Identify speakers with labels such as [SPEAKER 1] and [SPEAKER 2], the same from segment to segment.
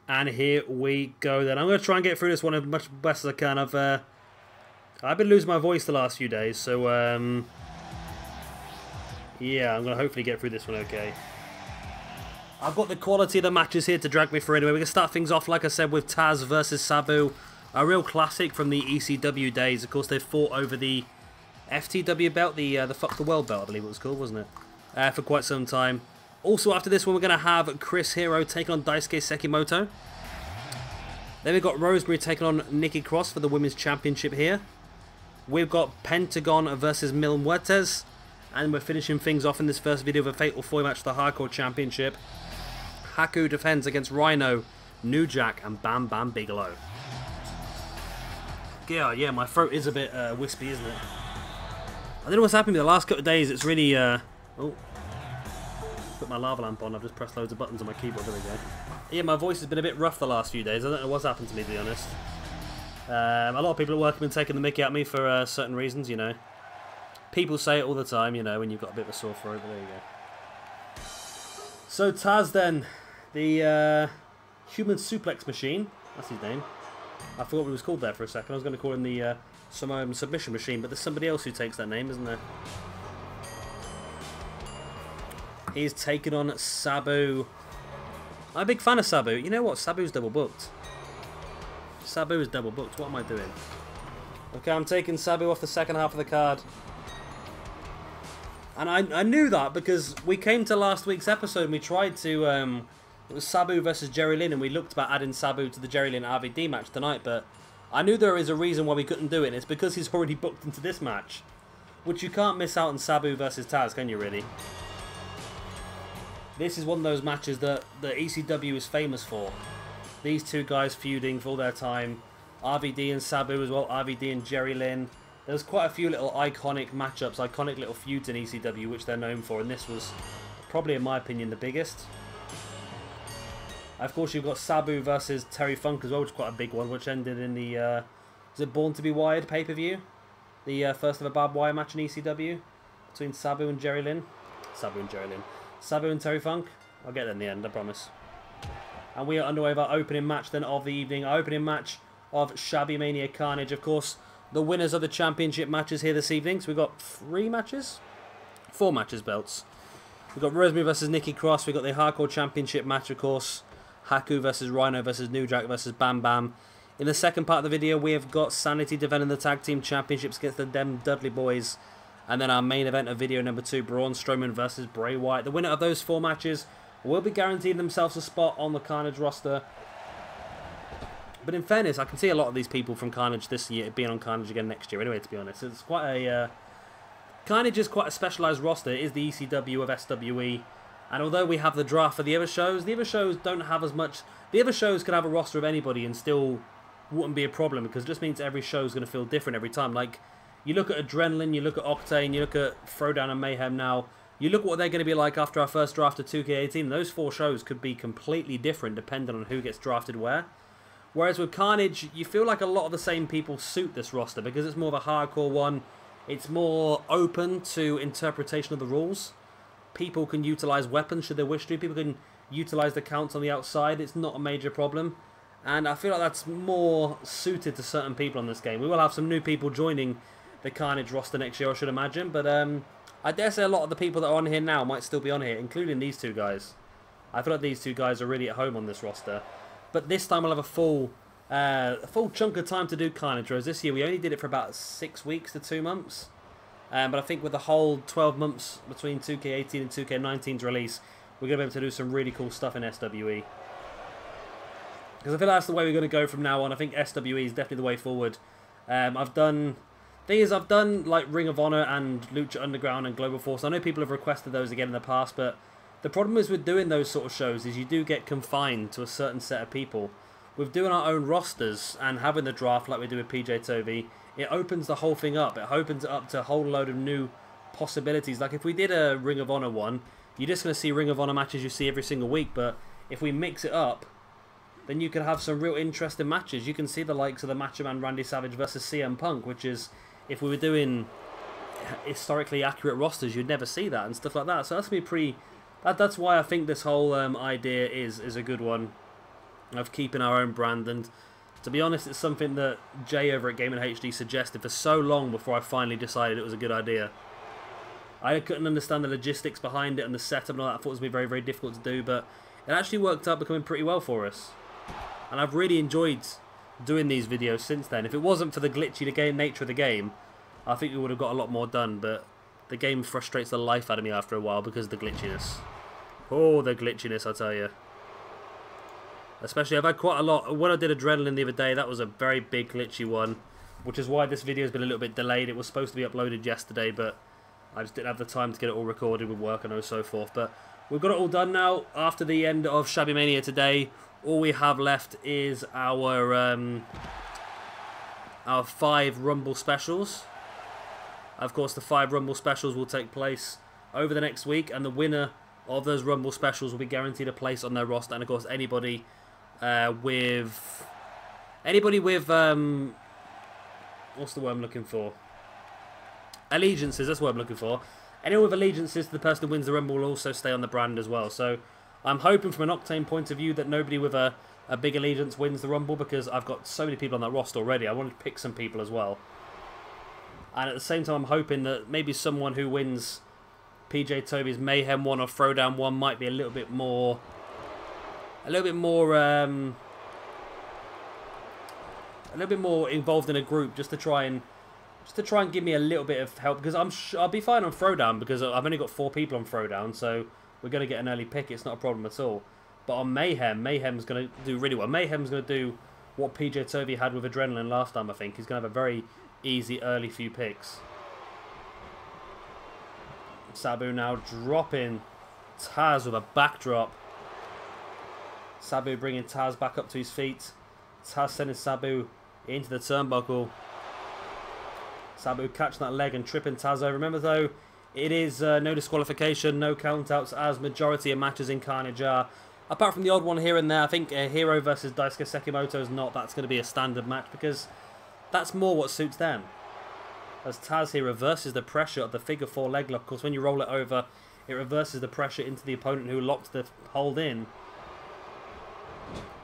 [SPEAKER 1] And here we go then. I'm going to try and get through this one as much best as I can. I've been losing my voice the last few days, so yeah, I'm going to hopefully get through this one okay. I've got the quality of the matches here to drag me through anyway. We're going to start things off, like I said, with Tazz versus Sabu. A real classic from the ECW days. Of course, they fought over the FTW belt, the Fuck the World belt, I believe it was called, wasn't it? For quite some time. Also, after this one, we're going to have Chris Hero taking on Daisuke Sekimoto. Then we've got Rosemary taking on Nikki Cross for the Women's Championship here. We've got Pentagon versus Mil Muertes. And we're finishing things off in this first video with a Fatal 4 match for the Hardcore Championship. Haku defends against Rhino, New Jack, and Bam Bam Bigelow. Yeah, my throat is a bit wispy, isn't it? I don't know what's happened with the last couple of days. It's really... Oh. Put my lava lamp on. I've just pressed loads of buttons on my keyboard. There we go. Yeah, my voice has been a bit rough the last few days. I don't know what's happened to me, to be honest. A lot of people at work have been taking the mickey at me for certain reasons, you know. People say it all the time, you know, when you've got a bit of a sore throat, but there you go. So Tazz then, the human suplex machine, that's his name. I forgot what he was called there for a second. I was going to call him the Samoan submission machine, but there's somebody else who takes that name, isn't there? He's taken on Sabu. I'm a big fan of Sabu. You know what? Sabu's double booked. Sabu is double booked. What am I doing? Okay, I'm taking Sabu off the second half of the card. And I knew that because we came to last week's episode and we tried to... it was Sabu versus Jerry Lynn and we looked about adding Sabu to the Jerry Lynn RVD match tonight, but I knew there is a reason why we couldn't do it, and it's because he's already booked into this match. Which you can't miss out on Sabu versus Tazz, can you really? This is one of those matches that the ECW is famous for. These two guys feuding for all their time. RVD and Sabu as well, RVD and Jerry Lynn. There's quite a few little iconic matchups, iconic little feuds in ECW which they're known for, and this was probably, in my opinion, the biggest. Of course, you've got Sabu versus Terry Funk as well, which is quite a big one, which ended in the, is it Born to be Wired pay-per-view? The first ever barbed wire match in ECW between Sabu and Jerry Lynn. Sabu and Terry Funk. I'll get there in the end, I promise. And we are underway with our opening match then of the evening. Our opening match of Shabby Mania Carnage. Of course, the winners of the championship matches here this evening. So we've got 4 matches belts. We've got Rosemary versus Nikki Cross. We've got the Hardcore Championship match, of course. Haku versus Rhino versus New Jack versus Bam Bam. In the second part of the video, we have got Sanity defending the Tag Team Championships against the Dem Dudley Boys. And then our main event of video number 2, Braun Strowman versus Bray Wyatt. The winner of those 4 matches will be guaranteed themselves a spot on the Carnage roster. But in fairness, I can see a lot of these people from Carnage this year being on Carnage again next year. Anyway, to be honest, it's quite a... Carnage is quite a specialised roster. It is the ECW of SWE. And although we have the draft for the other shows don't have as much... The other shows could have a roster of anybody and still wouldn't be a problem, because it just means every show is going to feel different every time. Like, you look at Adrenaline, you look at Octane, you look at Throwdown and Mayhem now. You look at what they're going to be like after our first draft of 2K18. Those 4 shows could be completely different depending on who gets drafted where. Whereas with Carnage, you feel like a lot of the same people suit this roster because it's more of a hardcore one. It's more open to interpretation of the rules. People can utilise weapons should they wish to. People can utilise the counts on the outside. It's not a major problem. And I feel like that's more suited to certain people on this game. We will have some new people joining the Carnage roster next year, I should imagine. But I dare say a lot of the people that are on here now might still be on here, including these 2 guys. I feel like these 2 guys are really at home on this roster. But this time we'll have a full chunk of time to do Carnage. Whereas this year we only did it for about 6 weeks to 2 months. But I think with the whole 12 months between 2K18 and 2K19's release, we're going to be able to do some really cool stuff in SWE. Because I feel like that's the way we're going to go from now on. I think SWE is definitely the way forward. I've done like Ring of Honor and Lucha Underground and Global Force. I know people have requested those again in the past, but the problem is with doing those sort of shows is you do get confined to a certain set of people. With doing our own rosters and having the draft like we do with PJ Tovey, it opens the whole thing up. It opens it up to a whole load of new possibilities. Like if we did a Ring of Honor one, you're just going to see Ring of Honor matches you see every single week, but if we mix it up, then you could have some real interesting matches. You can see the likes of the Macho Man Randy Savage versus CM Punk, which is, if we were doing historically accurate rosters, you'd never see that and stuff like that. So that's going to be pretty... That's why I think this whole idea is a good one. of keeping our own brand. And to be honest, it's something that Jay over at Gaming HD suggested for so long before I finally decided it was a good idea. I couldn't understand the logistics behind it and the setup and all that. I thought it was going to be very, very difficult to do, but it actually worked out becoming pretty well for us. And I've really enjoyed doing these videos since then. If it wasn't for the glitchy nature of the game, I think we would have got a lot more done, but the game frustrates the life out of me after a while because of the glitchiness. Oh, the glitchiness, I tell you. Especially, I've had quite a lot. When I did Adrenaline the other day, that was a very big glitchy one, which is why this video has been a little bit delayed. It was supposed to be uploaded yesterday, but I just didn't have the time to get it all recorded with work and so forth. But we've got it all done now. After the end of Shabby Mania today, all we have left is our 5 Rumble specials. Of course, the 5 Rumble specials will take place over the next week, and the winner of those Rumble specials will be guaranteed a place on their roster. And of course, anybody with what's the word I'm looking for? Allegiances, that's what I'm looking for. Anyone with allegiances to the person who wins the Rumble will also stay on the brand as well. So I'm hoping from an Octane point of view that nobody with a big allegiance wins the Rumble, because I've got so many people on that roster already. I wanted to pick some people as well. And at the same time, I'm hoping that maybe someone who wins PJ Toby's Mayhem 1 or Throwdown 1 might be a little bit more involved in a group, just to try and give me a little bit of help, because I'll be fine on Throwdown because I've only got 4 people on Throwdown, so we're going to get an early pick. It's not a problem at all. But on Mayhem's going to do really well. Mayhem's going to do what PJ Toby had with Adrenaline last time, I think. He's going to have a very easy early few picks. Sabu now dropping Tazz with a backdrop. Sabu bringing Tazz back up to his feet. Tazz sending Sabu into the turnbuckle. Sabu catching that leg and tripping Tazz over. Remember though, it is no disqualification, no countouts, as majority of matches in Carnage are. Apart from the odd one here and there, I think Hero versus Daisuke Sekimoto is not. That's going to be a standard match because that's more what suits them. As Tazz here reverses the pressure of the figure 4 leg lock. Of course, when you roll it over, it reverses the pressure into the opponent who locked the hold in.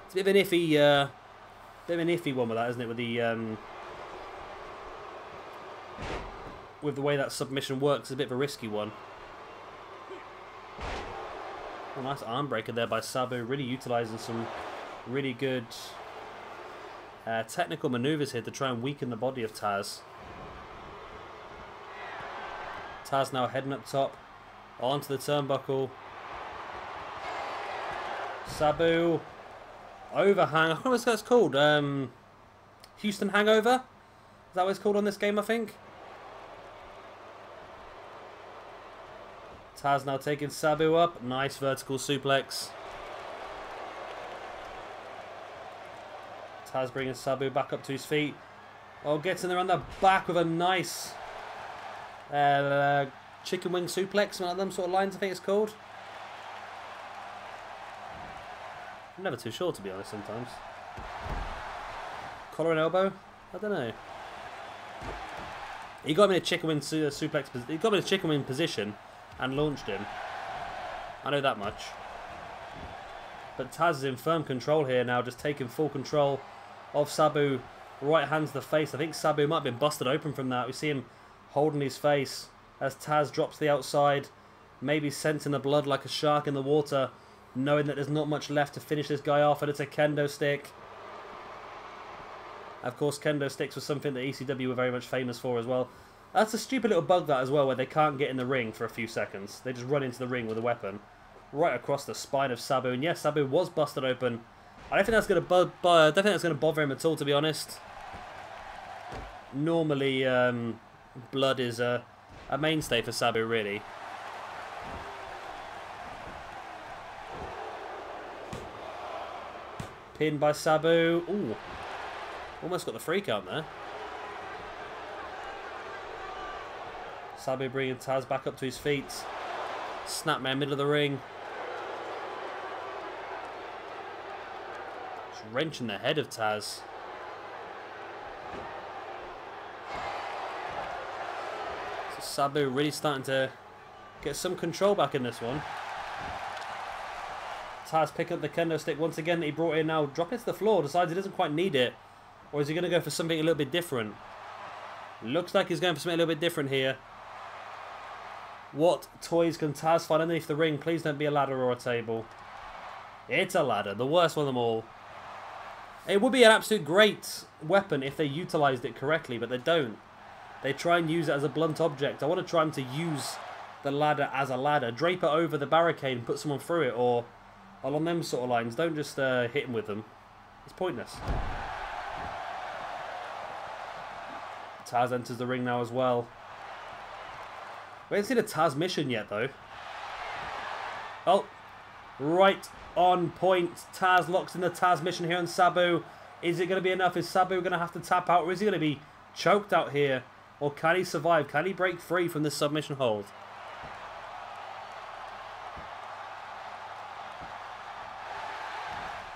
[SPEAKER 1] It's a bit of an iffy one with that, isn't it? With the way that submission works, it's a bit of a risky one. A nice arm breaker there by Sabu, really utilising some really good technical manoeuvres here to try and weaken the body of Tazz. Tazz now heading up top, onto the turnbuckle. Sabu, overhang, I don't know what that's called, Houston Hangover? Is that what it's called on this game, I think? Tazz now taking Sabu up. Nice vertical suplex. Tazz bringing Sabu back up to his feet. Oh, gets in there on the back with a nice chicken wing suplex. One of them sort of lines, I think it's called. I'm never too sure, to be honest, sometimes. Collar and elbow? I don't know. He got him in a chicken wing suplex. He got him in a chicken wing position and launched him. I know that much. But Tazz is in firm control here now, just taking full control of Sabu. Right hand to the face. I think Sabu might have been busted open from that. We see him holding his face as Tazz drops the outside, maybe sensing the blood like a shark in the water, knowing that there's not much left to finish this guy off, and it's a kendo stick. Of course, kendo sticks was something that ECW were very much famous for as well. That's a stupid little bug, that, as well, where they can't get in the ring for a few seconds. They just run into the ring with a weapon right across the spine of Sabu. And yes, Sabu was busted open. I don't think that's going to bother him at all, to be honest. Normally, blood is a mainstay for Sabu, really. Pinned by Sabu. Ooh, almost got the free count there. Sabu bringing Tazz back up to his feet. Snapmare middle of the ring. Just wrenching the head of Tazz. So Sabu really starting to get some control back in this one. Tazz picking up the kendo stick once again that he brought in now. Drop it to the floor. Decides he doesn't quite need it. Or is he going to go for something a little bit different? Looks like he's going for something a little bit different here. What toys can Tazz find underneath the ring? Please don't be a ladder or a table. It's a ladder. The worst one of them all. It would be an absolute great weapon if they utilised it correctly, but they don't. They try and use it as a blunt object. I want to try them to use the ladder as a ladder. Drape it over the barricade and put someone through it, or along them sort of lines. Don't just hit him with them. It's pointless. Tazz enters the ring now as well. We haven't seen a Tazz mission yet, though. Oh, right on point. Tazz locks in the Tazz mission here on Sabu. Is it going to be enough? Is Sabu going to have to tap out, or is he going to be choked out here? Or can he survive? Can he break free from this submission hold?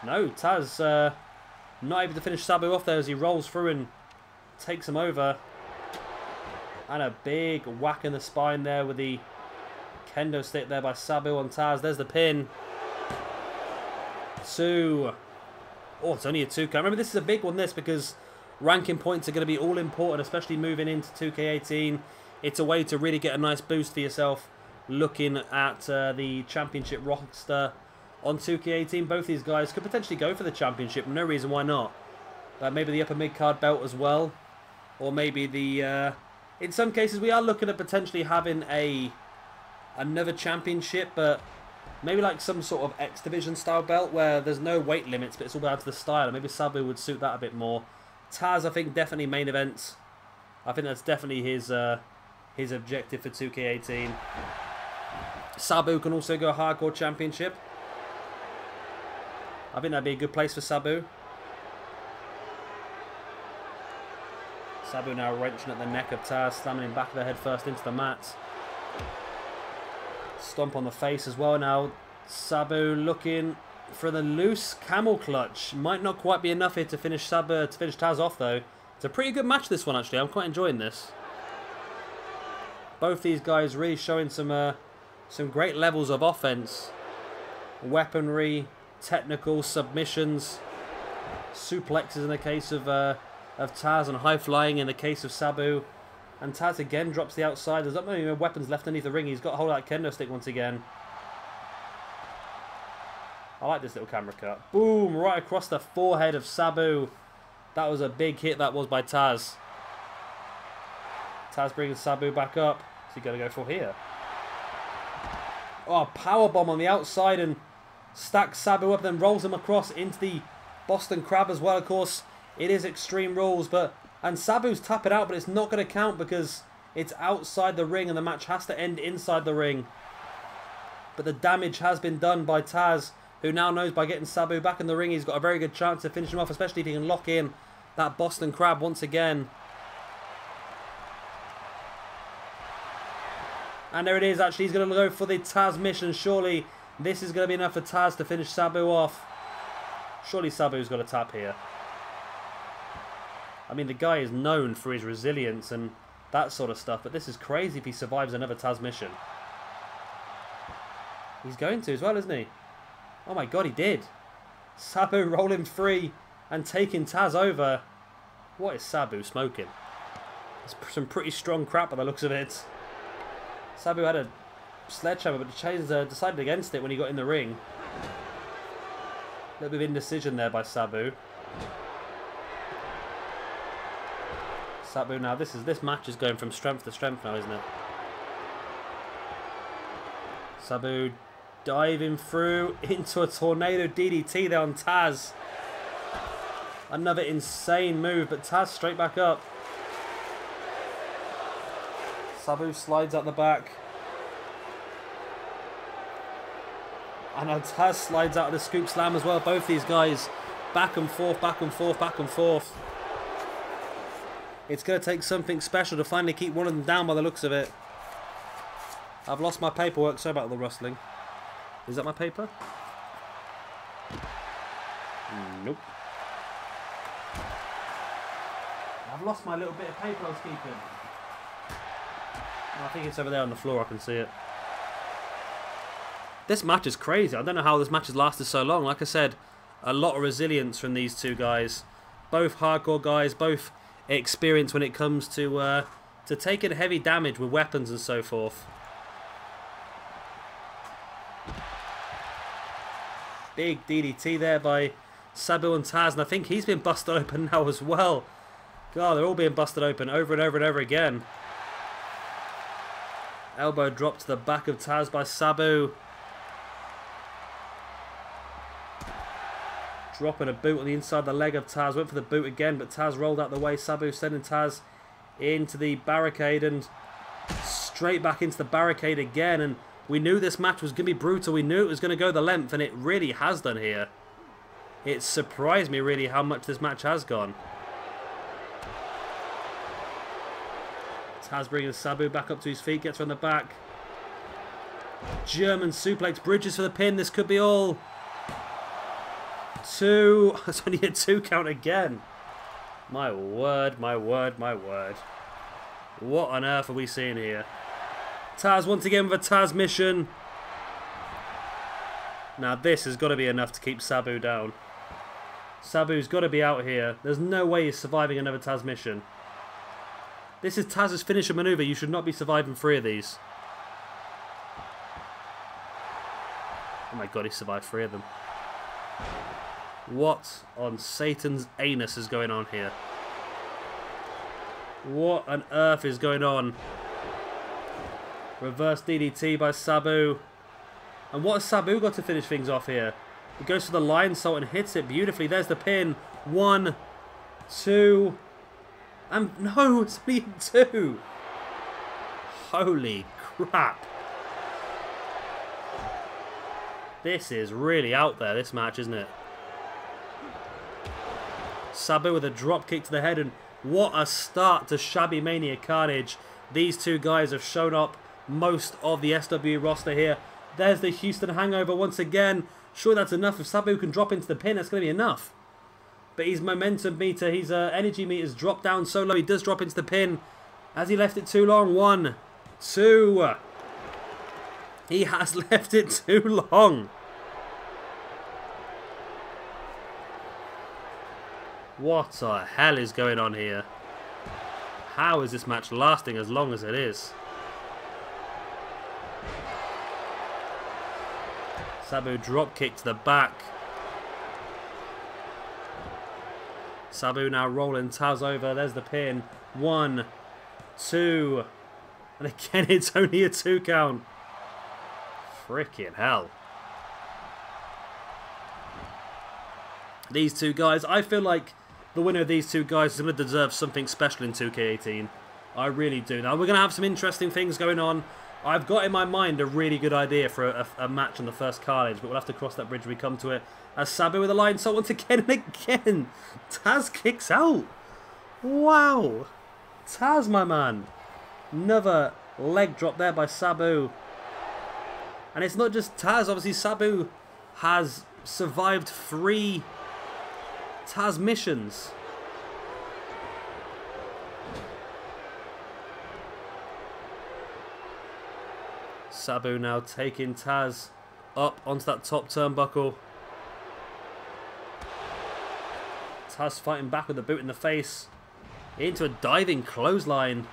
[SPEAKER 1] No, Tazz not able to finish Sabu off there as he rolls through and takes him over. And a big whack in the spine there with the kendo stick there by Sabu on Tazz. There's the pin. 2. Oh, it's only a 2 count. Remember, this is a big one, this, because ranking points are going to be all important, especially moving into 2K18. It's a way to really get a nice boost for yourself looking at the championship roster on 2K18. Both these guys could potentially go for the championship. No reason why not. Maybe the upper mid-card belt as well. Or maybe the... in some cases, we are looking at potentially having another championship, but maybe like some sort of X Division style belt where there's no weight limits, but it's all down to the style. Maybe Sabu would suit that a bit more. Tazz, I think, definitely main events. I think that's definitely his objective for 2K18. Sabu can also go hardcore championship. I think that'd be a good place for Sabu. Sabu now wrenching at the neck of Tazz, slamming him back of the head first into the mat. Stomp on the face as well now. Sabu looking for the loose camel clutch. Might not quite be enough here to finish Tazz off though. It's a pretty good match, this one, actually. I'm quite enjoying this. Both these guys really showing some great levels of offense. Weaponry, technical, submissions, suplexes in the case of Tazz, and high flying in the case of Sabu. And Tazz again drops the outside. There's not many weapons left underneath the ring. He's got to hold that kendo stick once again. I like this little camera cut. Boom! Right across the forehead of Sabu. That was a big hit, that was, by Tazz. Tazz bringing Sabu back up. What's he going to go for here? Oh, powerbomb on the outside and stacks Sabu up, then rolls him across into the Boston Crab as well, of course. It is Extreme Rules, and Sabu's tapping out, but it's not going to count because it's outside the ring and the match has to end inside the ring. But the damage has been done by Tazz, who now knows by getting Sabu back in the ring, he's got a very good chance to finish him off, especially if he can lock in that Boston Crab once again. And there it is, actually, he's going to go for the Tazz mission. Surely this is going to be enough for Tazz to finish Sabu off. Surely Sabu's got a tap here. I mean, the guy is known for his resilience and that sort of stuff, but this is crazy if he survives another Tazz mission. He's going to as well, isn't he? Oh my god, he did. Sabu rolling free and taking Tazz over. What is Sabu smoking? It's some pretty strong crap by the looks of it. Sabu had a sledgehammer, but decided against it when he got in the ring. A little bit of indecision there by Sabu. Sabu now, this match is going from strength to strength now, isn't it? Sabu diving through into a tornado DDT there on Tazz. Another insane move, but Tazz straight back up. Sabu slides out the back. And now Tazz slides out of the scoop slam as well. Both these guys back and forth, back and forth, back and forth. It's going to take something special to finally keep one of them down by the looks of it. I've lost my paperwork, sorry about the rustling. Is that my paper? Nope. I've lost my little bit of paper I was keeping. I think it's over there on the floor, I can see it. This match is crazy. I don't know how this match has lasted so long. Like I said, a lot of resilience from these two guys. Both hardcore guys, both experienced when it comes to taking heavy damage with weapons and so forth. Big DDT there by Sabu and Tazz, and I think he's been busted open now as well. God, they're all being busted open over and over and over again. Elbow drop to the back of Tazz by Sabu. Dropping a boot on the inside of the leg of Tazz. Went for the boot again, but Tazz rolled out the way. Sabu sending Tazz into the barricade and straight back into the barricade again. And we knew this match was going to be brutal. We knew it was going to go the length, and it really has done here. It surprised me really how much this match has gone. Tazz bringing Sabu back up to his feet, gets her on the back. German suplex, bridges for the pin. This could be all. Two. It's only a 2 count again. My word, my word, my word. What on earth are we seeing here? Tazz once again with a Tazz mission. Now this has got to be enough to keep Sabu down. Sabu's got to be out here. There's no way he's surviving another Tazz mission. This is Tazz's finisher maneuver. You should not be surviving 3 of these. Oh my god, he survived 3 of them. What on Satan's anus is going on here? What on earth is going on? Reverse DDT by Sabu. And what has Sabu got to finish things off here? He goes for the lion salt and hits it beautifully. There's the pin. 1, 2... And no, it's only 2. Holy crap. This is really out there, this match, isn't it? Sabu with a drop kick to the head, and what a start to Shabby Mania Carnage. These two guys have shown up most of the SWE roster here. There's the Houston Hangover once again. Sure, that's enough. If Sabu can drop into the pin, that's going to be enough. But his momentum meter, his energy meter's dropped down so low. He does drop into the pin. Has he left it too long? 1, 2. He has left it too long. What the hell is going on here? How is this match lasting as long as it is? Sabu drop kick to the back. Sabu now rolling Tazz over. There's the pin. 1, 2. And again, it's only a 2 count. Freaking hell. These two guys, I feel like the winner of these two guys is going to deserve something special in 2K18. I really do. Now, we're going to have some interesting things going on. I've got in my mind a really good idea for a match on the first Carnage, but we'll have to cross that bridge when we come to it. As Sabu with a lion salt once again and again. Tazz kicks out. Wow. Tazz, my man. Another leg drop there by Sabu. And it's not just Tazz. Obviously, Sabu has survived 3 Tazz missions. Sabu now taking Tazz up onto that top turnbuckle. Tazz fighting back with a boot in the face. Into a diving clothesline.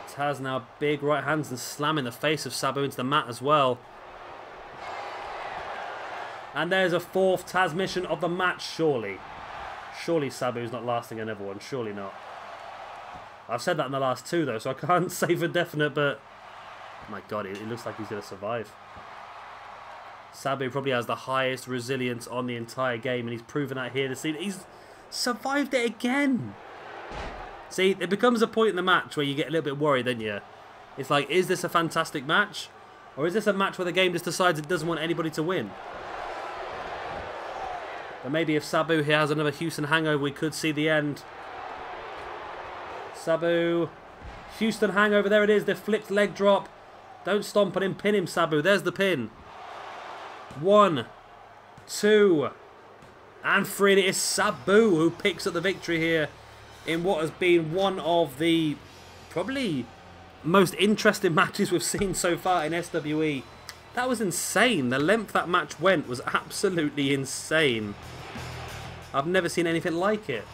[SPEAKER 1] Tazz now big right hands and slamming the face of Sabu into the mat as well. And there's a 4th Tazz mission of the match, surely. Surely Sabu's not lasting another one, surely not. I've said that in the last 2 though, so I can't say for definite, but... my god, it looks like he's going to survive. Sabu probably has the highest resilience on the entire game, and he's proven that here this season. He's survived it again! See, it becomes a point in the match where you get a little bit worried, don't you? It's like, is this a fantastic match? Or is this a match where the game just decides it doesn't want anybody to win? But maybe if Sabu here has another Houston hangover, we could see the end. Sabu. Houston hangover, there it is, the flipped leg drop. Don't stomp on him, pin him, Sabu. There's the pin. 1, 2, and 3. And it is Sabu who picks up the victory here in what has been one of the probably most interesting matches we've seen so far in SWE. That was insane. The length that match went was absolutely insane. I've never seen anything like it.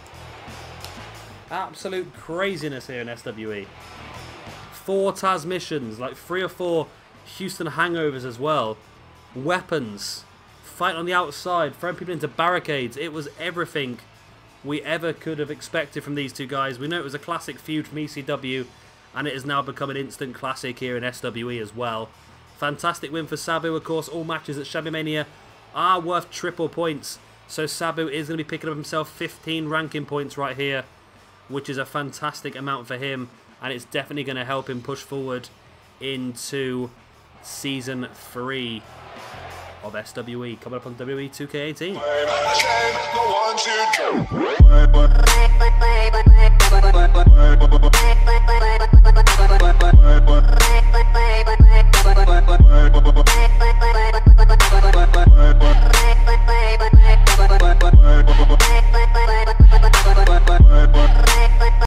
[SPEAKER 1] Absolute craziness here in SWE. 4 Tazz missions, like 3 or 4 Houston hangovers as well. Weapons. Fight on the outside, throwing people into barricades. It was everything we ever could have expected from these two guys. We know it was a classic feud from ECW, and it has now become an instant classic here in SWE as well. Fantastic win for Sabu. Of course, all matches at Shabby Mania are worth triple points. So Sabu is going to be picking up himself 15 ranking points right here, which is a fantastic amount for him. And it's definitely going to help him push forward into Season 3 of SWE. Coming up on WWE 2K18.